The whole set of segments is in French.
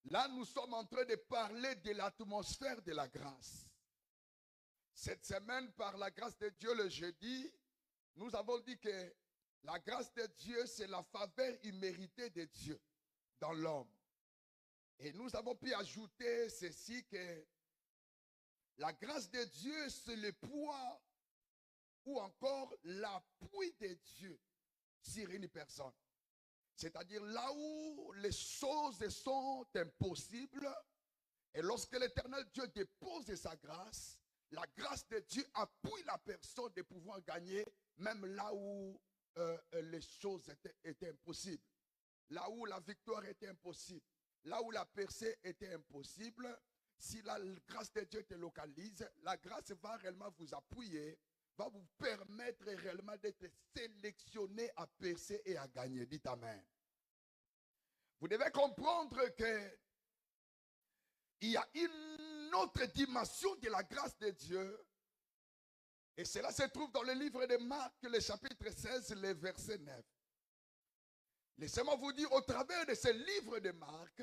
Là, nous sommes en train de parler de l'atmosphère de la grâce. Cette semaine, par la grâce de Dieu, le jeudi, nous avons dit que la grâce de Dieu, c'est la faveur imméritée de Dieu dans l'homme. Et nous avons pu ajouter ceci, que la grâce de Dieu, c'est le poids ou encore l'appui de Dieu sur une personne. C'est-à-dire là où les choses sont impossibles, et lorsque l'Éternel Dieu dépose sa grâce, la grâce de Dieu appuie la personne de pouvoir gagner, même là où les choses étaient impossibles. Là où la victoire était impossible. Là où la percée était impossible. Si la grâce de Dieu te localise, la grâce va réellement vous appuyer, va vous permettre réellement d'être sélectionné à percer et à gagner. Dites Amen. Vous devez comprendre que il y a une autre dimension de la grâce de Dieu. Et cela se trouve dans le livre de Marc, le chapitre 16, le verset 9. Laissez-moi vous dire, au travers de ce livre de Marc,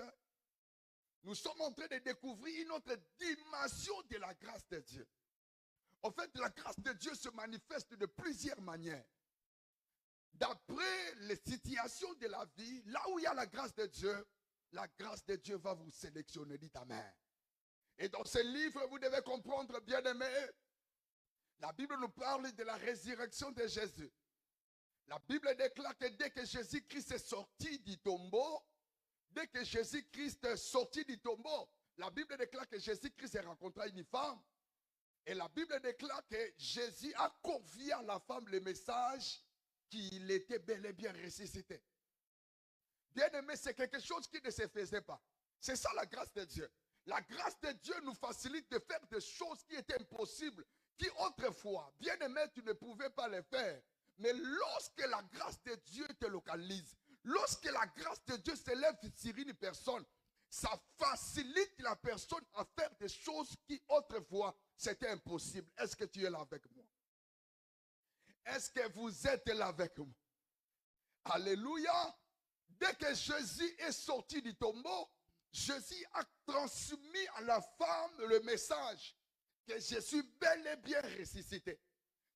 nous sommes en train de découvrir une autre dimension de la grâce de Dieu. En fait, la grâce de Dieu se manifeste de plusieurs manières. D'après les situations de la vie, là où il y a la grâce de Dieu va vous sélectionner. Dites Amen. Et dans ce livre, vous devez comprendre, bien-aimés, la Bible nous parle de la résurrection de Jésus. La Bible déclare que dès que Jésus-Christ est sorti du tombeau, la Bible déclare que Jésus-Christ a rencontré une femme. Et la Bible déclare que Jésus a confié à la femme le message qu'il était bel et bien ressuscité. Bien-aimé, c'est quelque chose qui ne se faisait pas. C'est ça la grâce de Dieu. La grâce de Dieu nous facilite de faire des choses qui étaient impossibles, qui autrefois, bien-aimé, tu ne pouvais pas les faire. Mais lorsque la grâce de Dieu te localise, lorsque la grâce de Dieu s'élève sur une personne, ça facilite la personne à faire des choses qui autrefois c'était impossible. Est-ce que tu es là avec moi? Est-ce que vous êtes là avec moi? Alléluia. Dès que Jésus est sorti du tombeau, Jésus a transmis à la femme le message que je suis bel et bien ressuscité.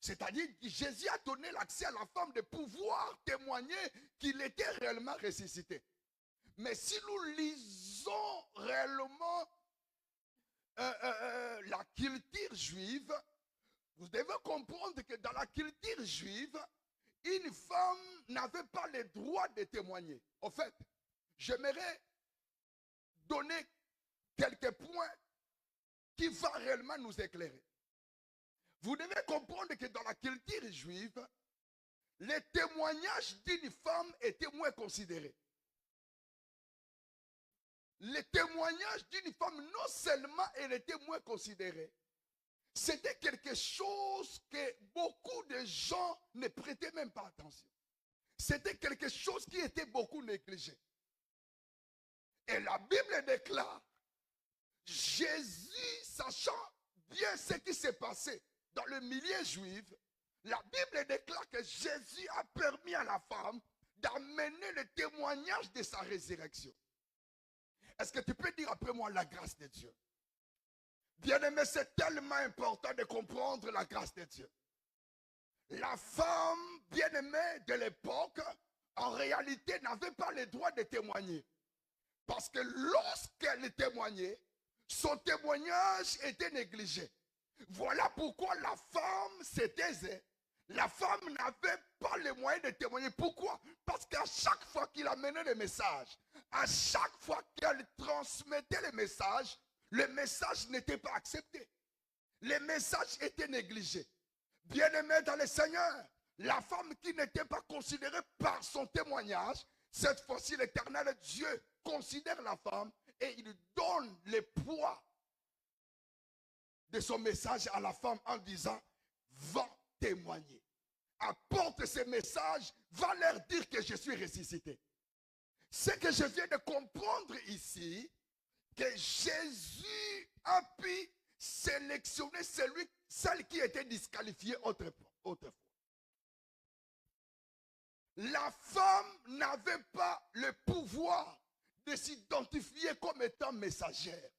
C'est-à-dire que Jésus a donné l'accès à la femme de pouvoir témoigner qu'il était réellement ressuscité. Mais si nous lisons réellement la culture juive, vous devez comprendre que dans la culture juive, une femme n'avait pas le droit de témoigner. En fait, j'aimerais donner quelques points qui vont réellement nous éclairer. Vous devez comprendre que dans la culture juive, les témoignages d'une femme étaient moins considérés. Les témoignages d'une femme, non seulement elle était moins considérée, c'était quelque chose que beaucoup de gens ne prêtaient même pas attention. C'était quelque chose qui était beaucoup négligé. Et la Bible déclare, Jésus, sachant bien ce qui s'est passé dans le milieu juif, la Bible déclare que Jésus a permis à la femme d'amener le témoignage de sa résurrection. Est-ce que tu peux dire après moi la grâce de Dieu? Bien-aimé, c'est tellement important de comprendre la grâce de Dieu. La femme bien-aimée de l'époque, en réalité, n'avait pas le droit de témoigner. Parce que lorsqu'elle témoignait, son témoignage était négligé. Voilà pourquoi la femme se taisait. La femme n'avait pas les moyens de témoigner. Pourquoi? Parce qu'à chaque fois qu'il amenait le message, à chaque fois qu'elle transmettait le message n'était pas accepté. Le message était négligé. Bien-aimé dans le Seigneur, la femme qui n'était pas considérée par son témoignage, cette fois-ci l'Éternel Dieu considère la femme et il donne le poids de son message à la femme en disant, va témoigner. Apporte ce message, va leur dire que je suis ressuscité. Ce que je viens de comprendre ici, que Jésus a pu sélectionner celle qui était disqualifiée autrefois. La femme n'avait pas le pouvoir de s'identifier comme étant femme messagère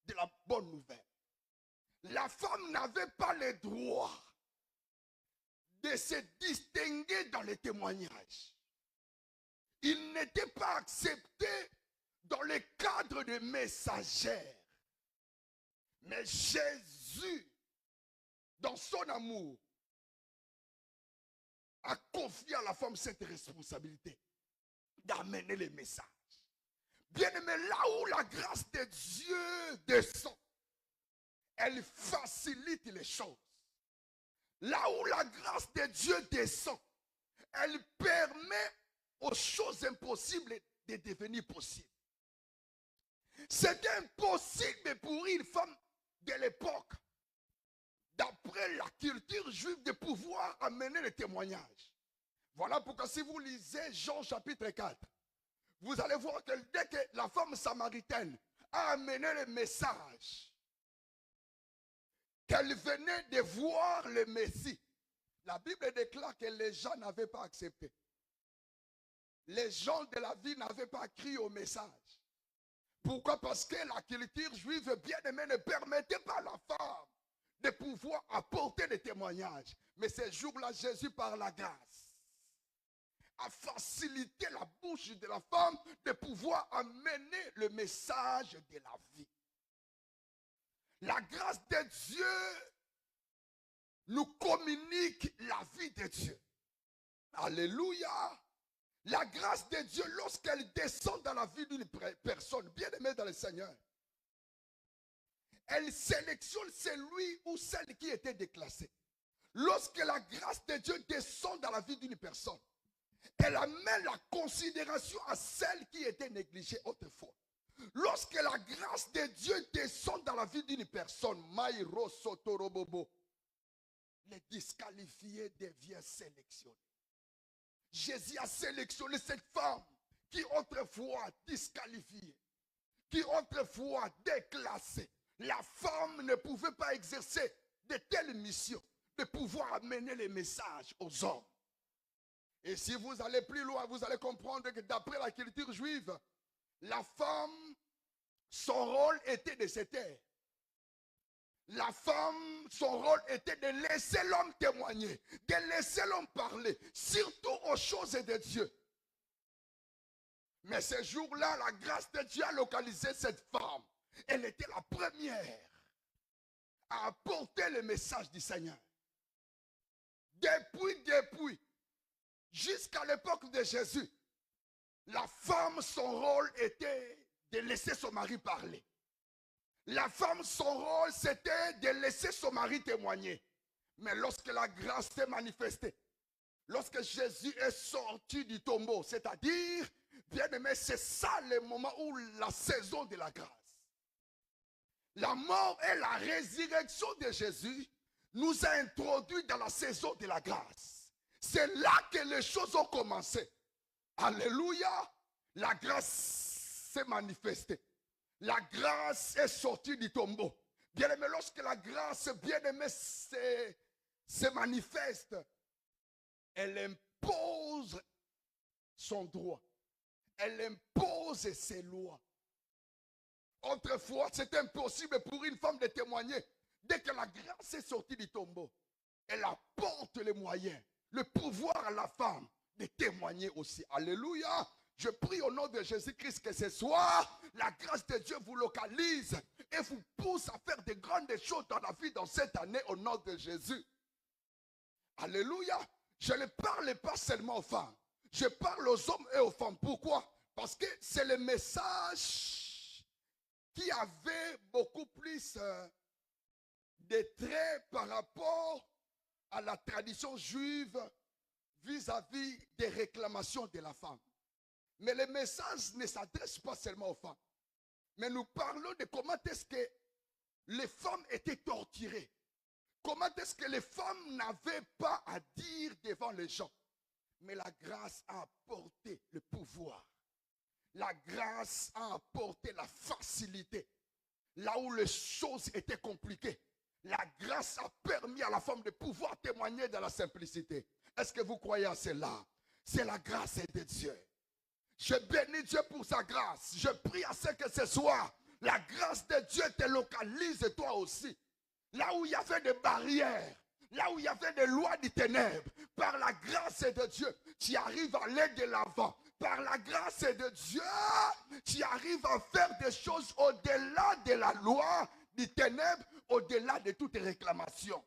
de la bonne nouvelle. La femme n'avait pas le droit de se distinguer dans les témoignages. Il n'était pas accepté dans le cadre de messagère. Mais Jésus, dans son amour, a confié à la femme cette responsabilité d'amener les messages. Bien-aimé, là où la grâce de Dieu descend, elle facilite les choses. Là où la grâce de Dieu descend, elle permet aux choses impossibles de devenir possibles. C'est impossible pour une femme de l'époque, d'après la culture juive, de pouvoir amener le témoignage. Voilà pourquoi si vous lisez Jean chapitre 4, vous allez voir que dès que la femme samaritaine a amené le message, qu'elle venait de voir le Messie, la Bible déclare que les gens n'avaient pas accepté. Les gens de la ville n'avaient pas crié au message. Pourquoi? Parce que la culture juive bien-aimée ne permettait pas à la femme de pouvoir apporter des témoignages. Mais ces jours-là, Jésus, par la grâce, a facilité la bouche de la femme de pouvoir amener le message de la vie. La grâce de Dieu nous communique la vie de Dieu. Alléluia. La grâce de Dieu, lorsqu'elle descend dans la vie d'une personne bien-aimée dans le Seigneur, elle sélectionne celui ou celle qui était déclassée. Lorsque la grâce de Dieu descend dans la vie d'une personne, elle amène la considération à celle qui était négligée autrefois. Lorsque la grâce de Dieu descend dans la vie d'une personne, Maïro Sotorobobo, les disqualifiés deviennent sélectionnés. Jésus a sélectionné cette femme qui autrefois disqualifiée, qui autrefois déclassée. La femme ne pouvait pas exercer de telles missions, de pouvoir amener les messages aux hommes. Et si vous allez plus loin, vous allez comprendre que d'après la culture juive, la femme, son rôle était de se taire. La femme, son rôle était de laisser l'homme témoigner, de laisser l'homme parler, surtout aux choses de Dieu. Mais ce jour-là, la grâce de Dieu a localisé cette femme. Elle était la première à apporter le message du Seigneur. Depuis, jusqu'à l'époque de Jésus, la femme, son rôle était de laisser son mari parler. La femme, son rôle, c'était de laisser son mari témoigner. Mais lorsque la grâce s'est manifestée, lorsque Jésus est sorti du tombeau, c'est-à-dire, bien aimé, c'est ça le moment où la saison de la grâce. La mort et la résurrection de Jésus nous a introduits dans la saison de la grâce. C'est là que les choses ont commencé. Alléluia. La grâce s'est manifestée. La grâce est sortie du tombeau. Bien-aimé, lorsque la grâce, bien-aimé, se manifeste, elle impose son droit. Elle impose ses lois. Autrefois, c'était impossible pour une femme de témoigner. Dès que la grâce est sortie du tombeau, elle apporte les moyens, le pouvoir à la femme de témoigner aussi. Alléluia. Je prie au nom de Jésus-Christ que ce soir, la grâce de Dieu vous localise et vous pousse à faire de grandes choses dans la vie dans cette année au nom de Jésus. Alléluia. Je ne parle pas seulement aux femmes. Je parle aux hommes et aux femmes. Pourquoi? Parce que c'est le message qui avait beaucoup plus de traits par rapport à la tradition juive vis-à-vis des réclamations de la femme. Mais le message ne s'adresse pas seulement aux femmes. Mais nous parlons de comment est-ce que les femmes étaient torturées. Comment est-ce que les femmes n'avaient pas à dire devant les gens. Mais la grâce a apporté le pouvoir. La grâce a apporté la facilité. Là où les choses étaient compliquées, la grâce a permis à la femme de pouvoir témoigner dans la simplicité. Est-ce que vous croyez à cela? C'est la grâce de Dieu. Je bénis Dieu pour sa grâce. Je prie à ce que ce soir, La grâce de Dieu te localise toi aussi. Là où il y avait des barrières, là où il y avait des lois des ténèbres, par la grâce de Dieu, tu arrives à aller de l'avant. Par la grâce de Dieu, tu arrives à faire des choses au-delà de la loi des ténèbres, au-delà de toutes réclamations.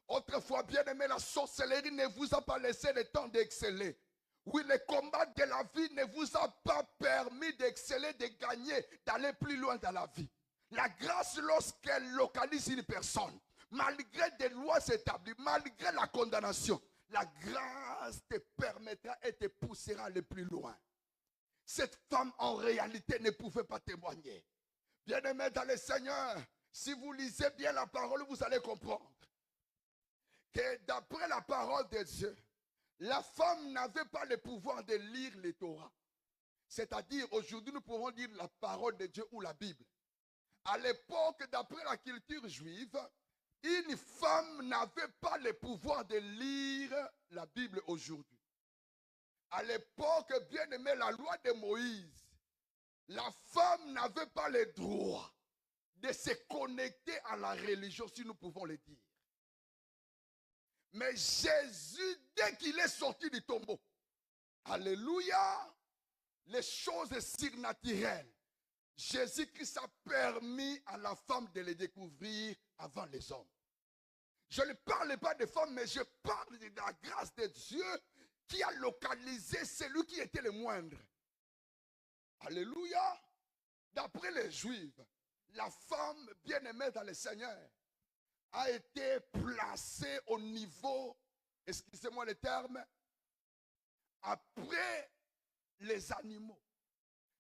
Autrefois, bien-aimé, la sorcellerie ne vous a pas laissé le temps d'exceller. Oui, le combat de la vie ne vous a pas permis d'exceller, de gagner, d'aller plus loin dans la vie. La grâce, lorsqu'elle localise une personne, malgré des lois établies, malgré la condamnation, la grâce te permettra et te poussera à aller plus loin. Cette femme, en réalité, ne pouvait pas témoigner. Bien-aimé dans le Seigneur, si vous lisez bien la parole, vous allez comprendre que d'après la parole de Dieu, la femme n'avait pas le pouvoir de lire les Torah. C'est-à-dire, aujourd'hui, nous pouvons lire la parole de Dieu ou la Bible. À l'époque, d'après la culture juive, une femme n'avait pas le pouvoir de lire la Bible aujourd'hui. À l'époque, bien aimé, la loi de Moïse, la femme n'avait pas le droit de se connecter à la religion, si nous pouvons le dire. Mais Jésus, dès qu'il est sorti du tombeau, alléluia, les choses surnaturelles, Jésus-Christ a permis à la femme de les découvrir avant les hommes. Je ne parle pas des femmes, mais je parle de la grâce de Dieu qui a localisé celui qui était le moindre. Alléluia. D'après les Juifs, la femme bien-aimée dans le Seigneur a été placée au niveau, excusez-moi le terme, après les animaux.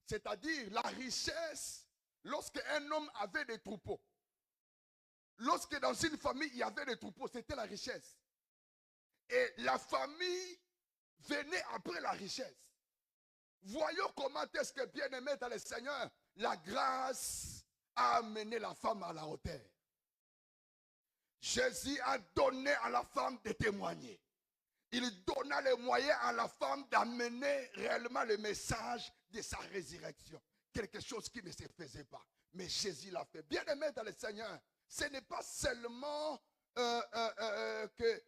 C'est-à-dire la richesse, lorsqu'un homme avait des troupeaux, lorsque dans une famille il y avait des troupeaux, c'était la richesse. Et la famille venait après la richesse. Voyons comment est-ce que, bien-aimé dans le Seigneur, la grâce a amené la femme à la hauteur. Jésus a donné à la femme de témoigner. Il donna les moyens à la femme d'amener réellement le message de sa résurrection. Quelque chose qui ne se faisait pas. Mais Jésus l'a fait. Bien-aimé dans le Seigneur, ce n'est pas seulement que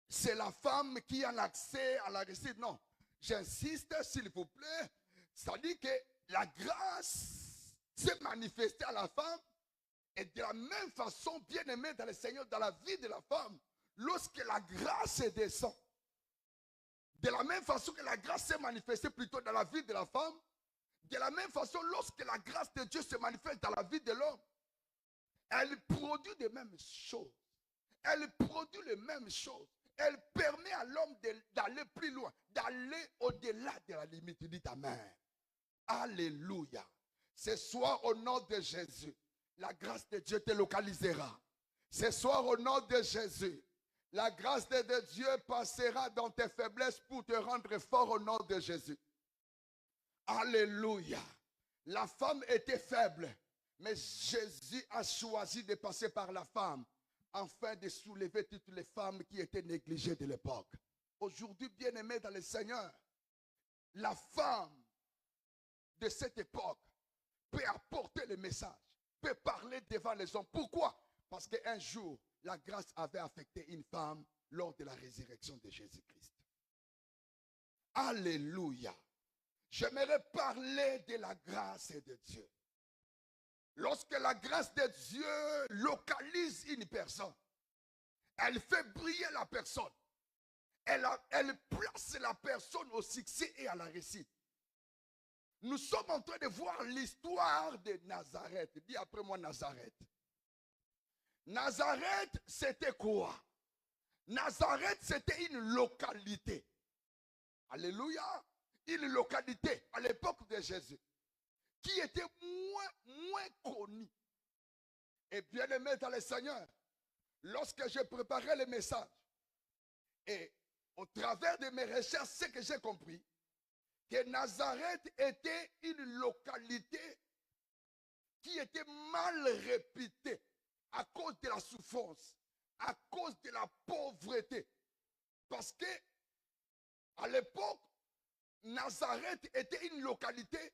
c'est la femme qui a l'accès à la réussite. Non. J'insiste, s'il vous plaît. C'est-à-dire que la grâce s'est manifestée à la femme. Et de la même façon, bien-aimé dans le Seigneur, dans la vie de la femme, lorsque la grâce descend, de la même façon que la grâce s'est manifestée plutôt dans la vie de la femme, de la même façon, lorsque la grâce de Dieu se manifeste dans la vie de l'homme, elle produit les mêmes choses. Elle produit les mêmes choses. Elle permet à l'homme d'aller plus loin, d'aller au-delà de la limite. Dis amen. Alléluia. Ce soir, au nom de Jésus, la grâce de Dieu te localisera. Ce soir, au nom de Jésus, la grâce de Dieu passera dans tes faiblesses pour te rendre fort au nom de Jésus. Alléluia. La femme était faible, mais Jésus a choisi de passer par la femme afin de soulever toutes les femmes qui étaient négligées de l'époque. Aujourd'hui, bien-aimés dans le Seigneur, la femme de cette époque peut apporter le message, peut parler devant les hommes. Pourquoi? Parce qu'un jour, la grâce avait affecté une femme lors de la résurrection de Jésus-Christ. Alléluia. J'aimerais parler de la grâce de Dieu. Lorsque la grâce de Dieu localise une personne, elle fait briller la personne. Elle place la personne au succès et à la réussite. Nous sommes en train de voir l'histoire de Nazareth. Dis après moi Nazareth. Nazareth, c'était quoi? Nazareth, c'était une localité. Alléluia. Une localité à l'époque de Jésus qui était moins connue. Et bien aimé dans le Seigneur, lorsque j'ai préparé le message et au travers de mes recherches, ce que j'ai compris, que Nazareth était une localité qui était mal réputée à cause de la souffrance, à cause de la pauvreté. Parce que à l'époque, Nazareth était une localité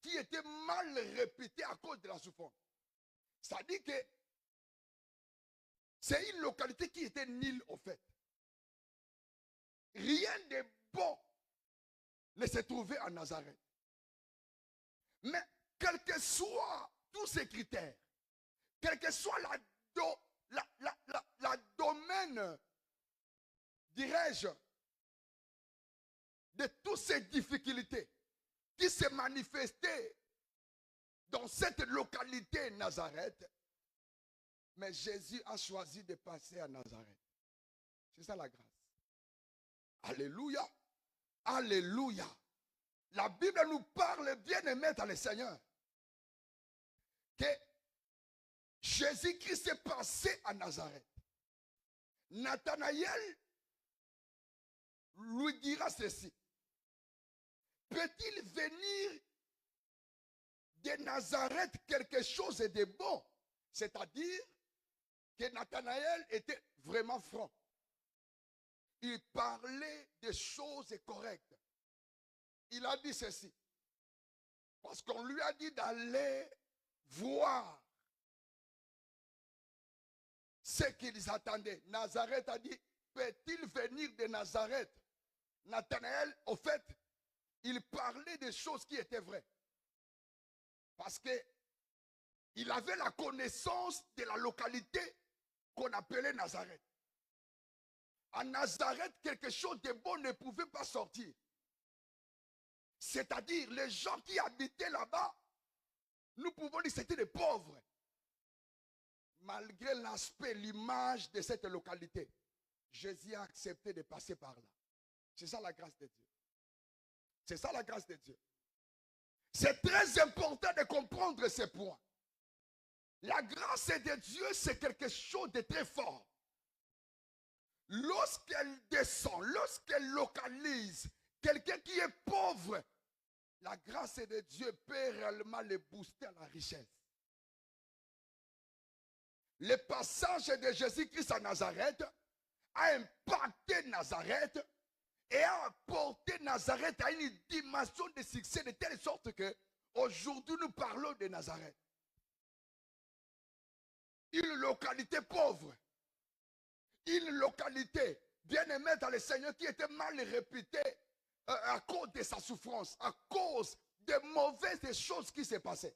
qui était mal réputée à cause de la souffrance. Ça dit que c'est une localité qui était nulle au fait. Rien de bon ne se trouvait à Nazareth. Mais quels que soient tous ces critères, quel que soit la domaine, dirais-je, de toutes ces difficultés qui se manifestaient dans cette localité Nazareth, mais Jésus a choisi de passer à Nazareth. C'est ça la grâce. Alléluia. Alléluia. La Bible nous parle, bien-aimé dans le Seigneur, que Jésus-Christ est passé à Nazareth. Nathanaël lui dira ceci. Peut-il venir de Nazareth quelque chose de bon? C'est-à-dire que Nathanaël était vraiment franc. Il parlait des choses correctes. Il a dit ceci. Parce qu'on lui a dit d'aller voir ce qu'ils attendaient. Nazareth a dit, peut-il venir de Nazareth? Nathanaël, au fait, il parlait des choses qui étaient vraies. Parce qu'il avait la connaissance de la localité qu'on appelait Nazareth. À Nazareth, quelque chose de bon ne pouvait pas sortir. C'est-à-dire, les gens qui habitaient là-bas, nous pouvons dire que c'était des pauvres. Malgré l'aspect, l'image de cette localité, Jésus a accepté de passer par là. C'est ça la grâce de Dieu. C'est ça la grâce de Dieu. C'est très important de comprendre ces points. La grâce de Dieu, c'est quelque chose de très fort. Lorsqu'elle descend, lorsqu'elle localise quelqu'un qui est pauvre, la grâce de Dieu peut réellement le booster à la richesse. Le passage de Jésus-Christ à Nazareth a impacté Nazareth et a apporté Nazareth à une dimension de succès de telle sorte que aujourd'hui nous parlons de Nazareth. Une localité pauvre, une localité bien aimée dans le Seigneur qui était mal réputée à cause de sa souffrance, à cause des mauvaises choses qui se passaient.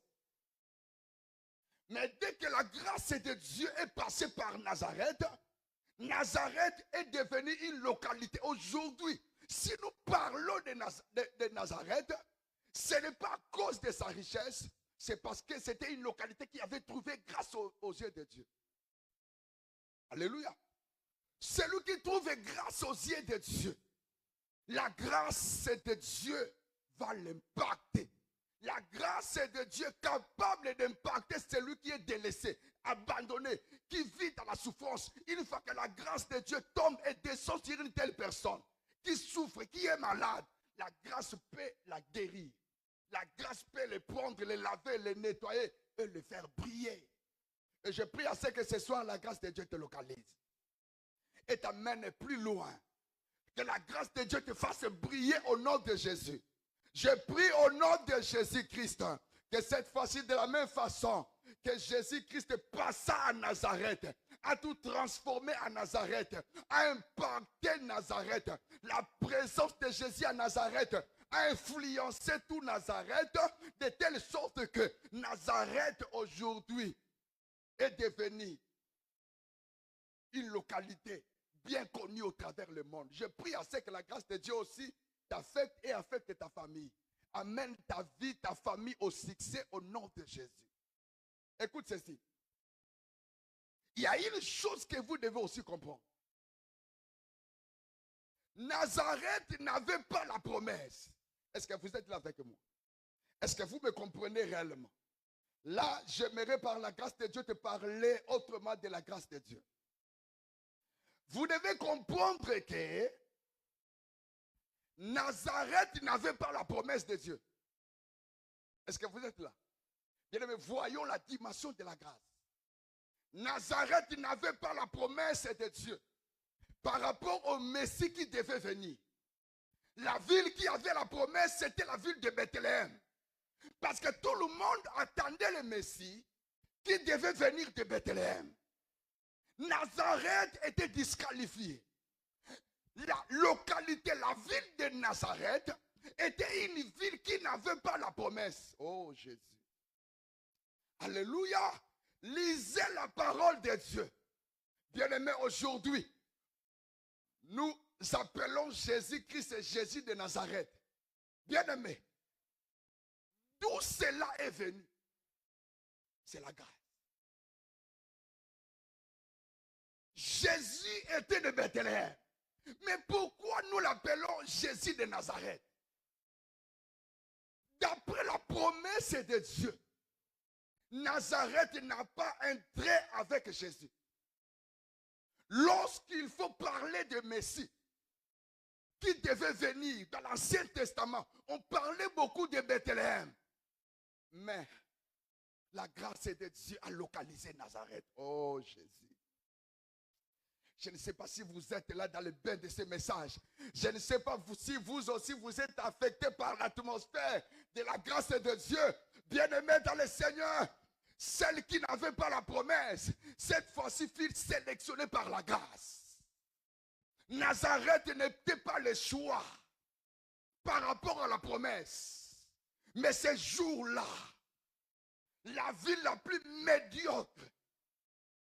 Mais dès que la grâce de Dieu est passée par Nazareth, Nazareth est devenue une localité. Aujourd'hui, si nous parlons de Nazareth, ce n'est pas à cause de sa richesse, c'est parce que c'était une localité qui avait trouvé grâce aux yeux de Dieu. Alléluia. Celui qui trouve grâce aux yeux de Dieu, la grâce de Dieu va l'impacter. La grâce de Dieu capable d'impacter celui qui est délaissé, abandonné, qui vit dans la souffrance. Une fois que la grâce de Dieu tombe et descend sur une telle personne qui souffre, qui est malade, la grâce peut la guérir. La grâce peut le prendre, le laver, le nettoyer et le faire briller. Et je prie à ce que ce soir la grâce de Dieu te localise et t'amène plus loin. Que la grâce de Dieu te fasse briller au nom de Jésus. Je prie au nom de Jésus-Christ que cette fois-ci, de la même façon que Jésus-Christ passa à Nazareth, a tout transformé à Nazareth, a impacté Nazareth. La présence de Jésus à Nazareth a influencé tout Nazareth de telle sorte que Nazareth aujourd'hui est devenu une localité bien connue au travers le monde. Je prie à ce que la grâce de Dieu aussi t'affecte et affecte ta famille. Amène ta vie, ta famille au succès au nom de Jésus. Écoute ceci. Il y a une chose que vous devez aussi comprendre. Nazareth n'avait pas la promesse. Est-ce que vous êtes là avec moi? Est-ce que vous me comprenez réellement? Là, j'aimerais par la grâce de Dieu te parler autrement de la grâce de Dieu. Vous devez comprendre que Nazareth n'avait pas la promesse de Dieu. Est-ce que vous êtes là? Bien aimé, voyons la dimension de la grâce. Nazareth n'avait pas la promesse de Dieu par rapport au Messie qui devait venir. La ville qui avait la promesse, c'était la ville de Bethléem. Parce que tout le monde attendait le Messie qui devait venir de Bethléem. Nazareth était disqualifiée. La localité, la ville de Nazareth était une ville qui n'avait pas la promesse. Oh Jésus. Alléluia. Lisez la parole de Dieu. Bien-aimés, aujourd'hui, nous appelons Jésus-Christ Jésus de Nazareth. Bien-aimés, d'où cela est venu? C'est la grâce. Jésus était de Bethléem. Mais pourquoi nous l'appelons Jésus de Nazareth? D'après la promesse de Dieu, Nazareth n'a pas un trait avec Jésus. Lorsqu'il faut parler de Messie, qui devait venir dans l'Ancien Testament, on parlait beaucoup de Bethléem. Mais la grâce de Dieu a localisé Nazareth. Oh Jésus. Je ne sais pas si vous êtes là dans le bain de ces messages. Je ne sais pas si vous aussi vous êtes affectés par l'atmosphère de la grâce de Dieu. Bien-aimés dans le Seigneur, celle qui n'avait pas la promesse, cette fois-ci fut sélectionnée par la grâce. Nazareth n'était pas le choix par rapport à la promesse. Mais ce jour-là, la ville la plus médiocre,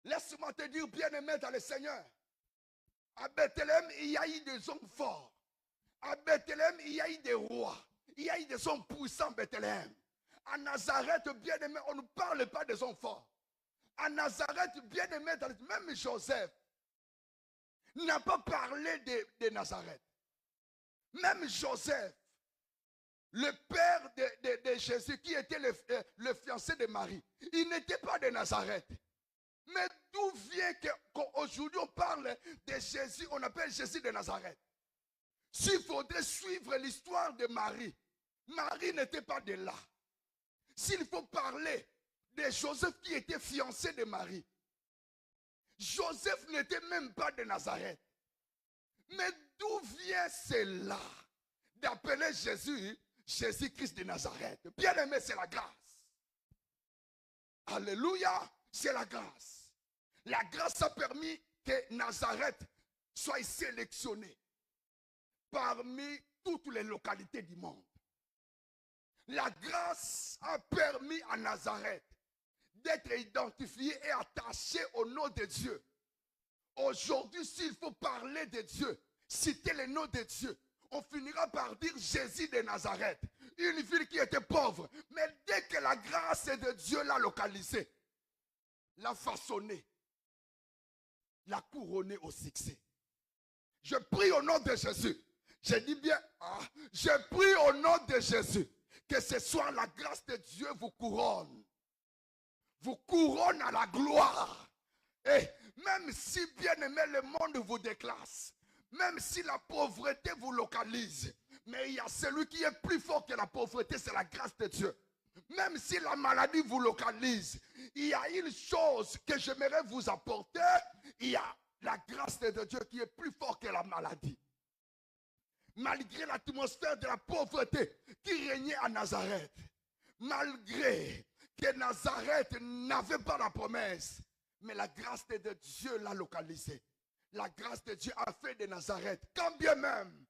laisse-moi te dire, bien-aimé dans le Seigneur, à Bethléem, il y a eu des hommes forts. À Bethléem, il y a eu des rois. Il y a eu des hommes puissants à Bethléem. À Nazareth, bien-aimé, on ne parle pas des hommes forts. À Nazareth, bien-aimé, même Joseph n'a pas parlé de Nazareth. Même Joseph, le père de Jésus, qui était le fiancé de Marie, il n'était pas de Nazareth. Mais d'où vient qu'aujourd'hui on parle de Jésus, on appelle Jésus de Nazareth? S'il faudrait suivre l'histoire de Marie, Marie n'était pas de là. S'il faut parler de Joseph qui était fiancé de Marie, Joseph n'était même pas de Nazareth. Mais d'où vient cela d'appeler Jésus, Jésus-Christ de Nazareth? Bien aimé, c'est la grâce. Alléluia, c'est la grâce. La grâce a permis que Nazareth soit sélectionné parmi toutes les localités du monde. La grâce a permis à Nazareth d'être identifié et attaché au nom de Dieu. Aujourd'hui, s'il faut parler de Dieu, citer le nom de Dieu, on finira par dire Jésus de Nazareth, une ville qui était pauvre. Mais dès que la grâce de Dieu l'a localisé, l'a façonné, l'a couronné au succès. Je prie au nom de Jésus. Je dis bien, je prie au nom de Jésus que ce soit la grâce de Dieu vous couronne. Vous couronne à la gloire. Et même si, bien aimé, le monde vous déclasse, même si la pauvreté vous localise, mais il y a celui qui est plus fort que la pauvreté, c'est la grâce de Dieu. Même si la maladie vous localise, il y a une chose que j'aimerais vous apporter. Il y a la grâce de Dieu qui est plus forte que la maladie. Malgré l'atmosphère de la pauvreté qui régnait à Nazareth, malgré que Nazareth n'avait pas la promesse, mais la grâce de Dieu l'a localisé. La grâce de Dieu a fait de Nazareth, quand bien même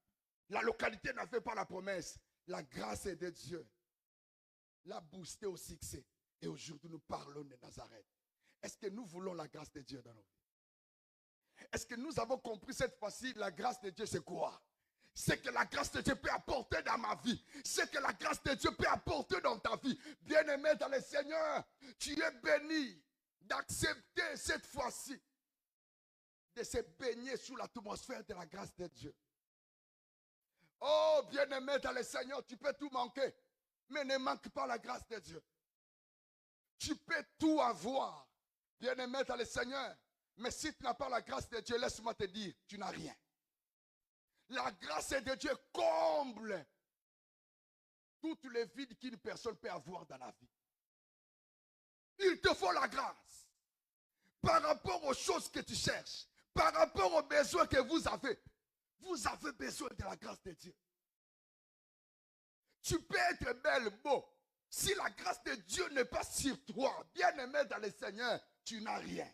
la localité n'avait pas la promesse, la grâce de Dieu l'a boosté au succès. Et aujourd'hui, nous parlons de Nazareth. Est-ce que nous voulons la grâce de Dieu dans nos vies? Est-ce que nous avons compris cette fois-ci, la grâce de Dieu, c'est quoi? C'est que la grâce de Dieu peut apporter dans ma vie. C'est que la grâce de Dieu peut apporter dans ta vie. Bien-aimé dans le Seigneur, tu es béni d'accepter cette fois-ci de se baigner sous l'atmosphère de la grâce de Dieu. Oh, bien-aimé dans le Seigneur, tu peux tout manquer, mais ne manque pas la grâce de Dieu. Tu peux tout avoir, bien-aimé dans le Seigneur, mais si tu n'as pas la grâce de Dieu, laisse-moi te dire, tu n'as rien. La grâce de Dieu comble toutes les vides qu'une personne peut avoir dans la vie. Il te faut la grâce par rapport aux choses que tu cherches, par rapport aux besoins que vous avez. Vous avez besoin de la grâce de Dieu. Tu peux être belle, beau, Si la grâce de Dieu n'est pas sur toi, bien-aimé dans le Seigneur, tu n'as rien.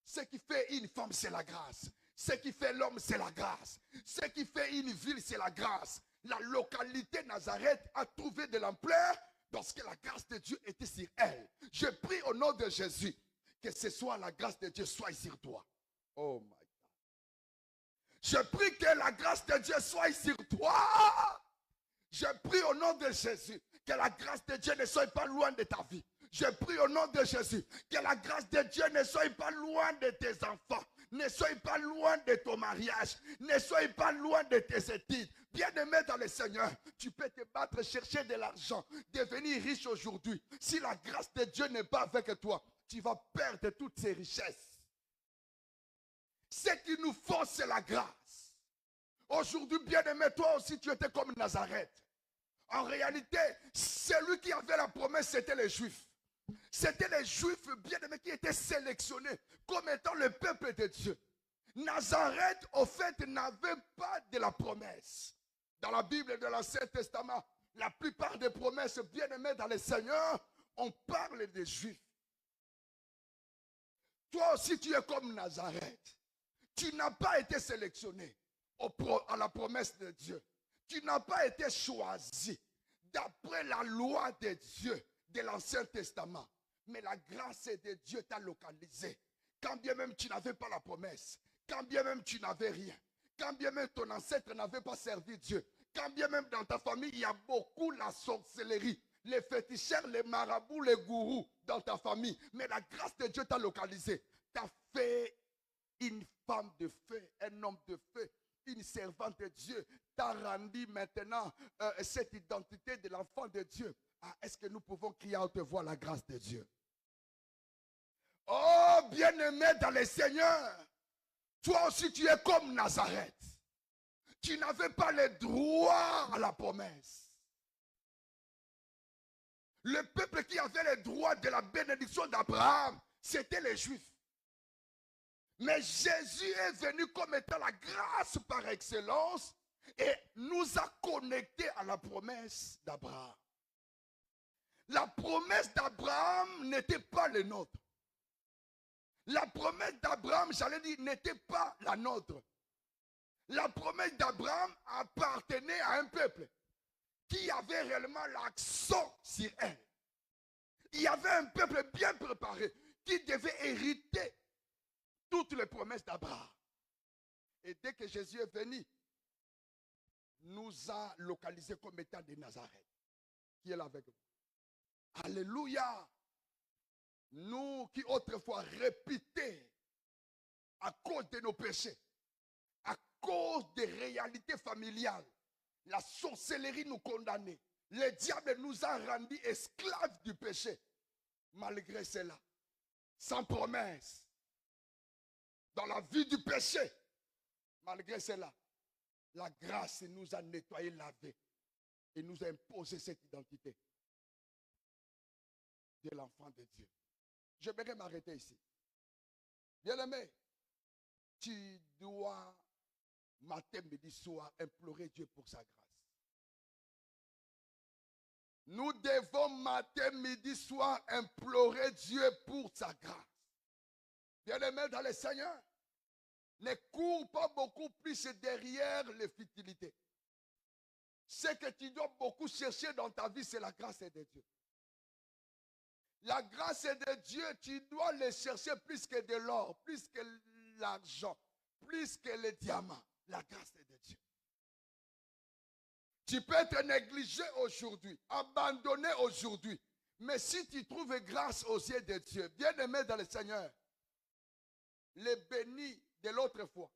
Ce qui fait une femme, c'est la grâce. Ce qui fait l'homme, c'est la grâce. Ce qui fait une ville, c'est la grâce. La localité Nazareth a trouvé de l'ampleur parce que la grâce de Dieu était sur elle. Je prie au nom de Jésus que ce soit la grâce de Dieu soit sur toi. Oh my God. Je prie que la grâce de Dieu soit sur toi. Je prie au nom de Jésus que la grâce de Dieu ne soit pas loin de ta vie. Je prie au nom de Jésus que la grâce de Dieu ne soit pas loin de tes enfants. Ne sois pas loin de ton mariage. Ne sois pas loin de tes études. Bien-aimé dans le Seigneur, tu peux te battre, chercher de l'argent, devenir riche aujourd'hui. Si la grâce de Dieu n'est pas avec toi, tu vas perdre toutes ces richesses. Ce qu'il nous faut, c'est la grâce. Aujourd'hui, bien-aimé, toi aussi, tu étais comme Nazareth. En réalité, celui qui avait la promesse, c'était les Juifs. C'était les Juifs bien-aimés qui étaient sélectionnés comme étant le peuple de Dieu. Nazareth, au fait, n'avait pas de la promesse. Dans la Bible de l'Ancien Testament, la plupart des promesses bien-aimées dans le Seigneur, on parle des Juifs. Toi aussi, tu es comme Nazareth. Tu n'as pas été sélectionné à la promesse de Dieu. Tu n'as pas été choisi d'après la loi de Dieu de l'Ancien Testament. Mais la grâce de Dieu t'a localisé. Quand bien même tu n'avais pas la promesse, quand bien même tu n'avais rien, quand bien même ton ancêtre n'avait pas servi Dieu, quand bien même dans ta famille il y a beaucoup la sorcellerie, les féticheurs, les marabouts, les gourous dans ta famille. Mais la grâce de Dieu t'a localisé. T'a fait une femme de feu, un homme de feu, une servante de Dieu. T'a rendu maintenant cette identité de l'enfant de Dieu. Ah, est-ce que nous pouvons crier à haute voix la grâce de Dieu? Oh, bien-aimé dans le Seigneur, toi aussi tu es comme Nazareth. Tu n'avais pas le droit à la promesse. Le peuple qui avait le droit de la bénédiction d'Abraham, c'était les Juifs. Mais Jésus est venu comme étant la grâce par excellence et nous a connectés à la promesse d'Abraham. La promesse d'Abraham n'était pas le nôtre. La promesse d'Abraham, j'allais dire, n'était pas la nôtre. La promesse d'Abraham appartenait à un peuple qui avait réellement l'accent sur elle. Il y avait un peuple bien préparé qui devait hériter toutes les promesses d'Abraham. Et dès que Jésus est venu, nous a localisés comme étant de Nazareth. Qui est là avec vous? Alléluia! Nous qui autrefois répétaient à cause de nos péchés, à cause des réalités familiales, la sorcellerie nous condamnait. Le diable nous a rendus esclaves du péché. Malgré cela, sans promesse, dans la vie du péché, malgré cela, la grâce nous a nettoyés, lavés et nous a imposé cette identité de l'enfant de Dieu. Je vais m'arrêter ici. Bien-aimé, tu dois matin, midi, soir implorer Dieu pour sa grâce. Nous devons matin, midi, soir implorer Dieu pour sa grâce. Bien-aimé dans le Seigneur, ne cours pas beaucoup plus derrière les futilités. Ce que tu dois beaucoup chercher dans ta vie, c'est la grâce de Dieu. La grâce de Dieu, tu dois le chercher plus que de l'or, plus que l'argent, plus que les diamants. La grâce de Dieu. Tu peux être négligé aujourd'hui, abandonné aujourd'hui. Mais si tu trouves grâce aux yeux de Dieu, bien-aimé dans le Seigneur, les bénis de l'autre fois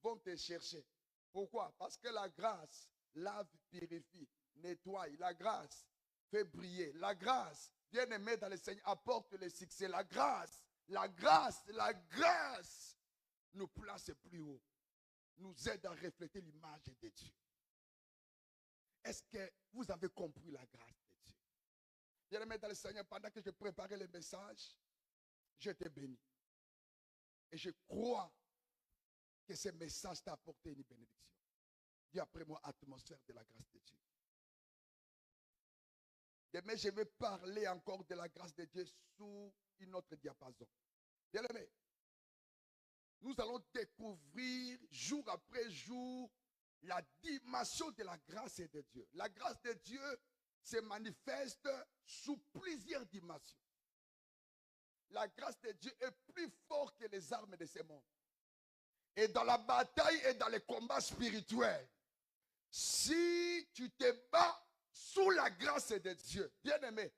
vont te chercher. Pourquoi? Parce que la grâce lave, purifie, nettoie. La grâce fait briller. La grâce, bien-aimé dans le Seigneur, apporte le succès. La grâce nous place plus haut. Nous aide à refléter l'image de Dieu. Est-ce que vous avez compris la grâce de Dieu? Bien-aimé dans le Seigneur, pendant que je préparais le message, je t'ai béni. Et je crois que ce message t'a apporté une bénédiction. Dis après moi, atmosphère de la grâce de Dieu. Demain, je vais parler encore de la grâce de Dieu sous une autre diapason. Bien aimé, nous allons découvrir jour après jour la dimension de la grâce de Dieu. La grâce de Dieu se manifeste sous plusieurs dimensions. La grâce de Dieu est plus forte que les armes de ce monde. Et dans la bataille et dans les combats spirituels, si tu te bats sous la grâce de Dieu, bien aimé,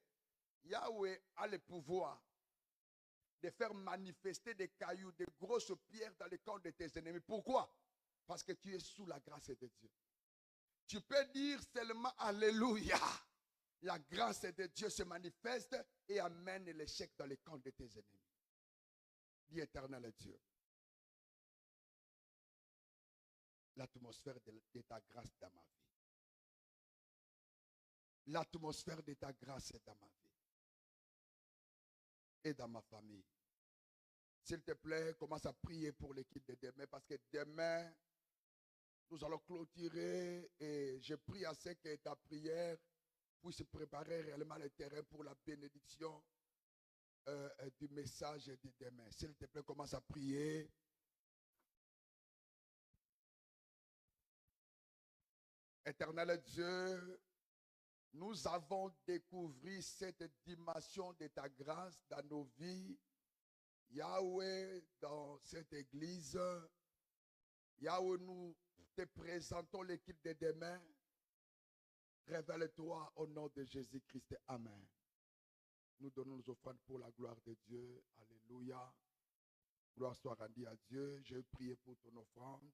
Yahweh a le pouvoir de faire manifester des cailloux, des grosses pierres dans le camp de tes ennemis. Pourquoi? Parce que tu es sous la grâce de Dieu. Tu peux dire seulement Alléluia. La grâce de Dieu se manifeste et amène l'échec dans le camp de tes ennemis. Dis éternel Dieu. L'atmosphère de ta grâce dans ma vie. L'atmosphère de ta grâce dans ma vie. Et dans ma famille. S'il te plaît, commence à prier pour l'équipe de demain parce que demain, nous allons clôturer et je prie à ce que ta prière puisse préparer réellement le terrain pour la bénédiction du message de demain. S'il te plaît, commence à prier. Éternel Dieu, nous avons découvert cette dimension de ta grâce dans nos vies. Yahweh, dans cette église, Yahweh, nous te présentons l'équipe de demain. Révèle-toi au nom de Jésus-Christ. Amen. Nous donnons nos offrandes pour la gloire de Dieu. Alléluia. Gloire soit rendue à Dieu. Je vais prier pour ton offrande.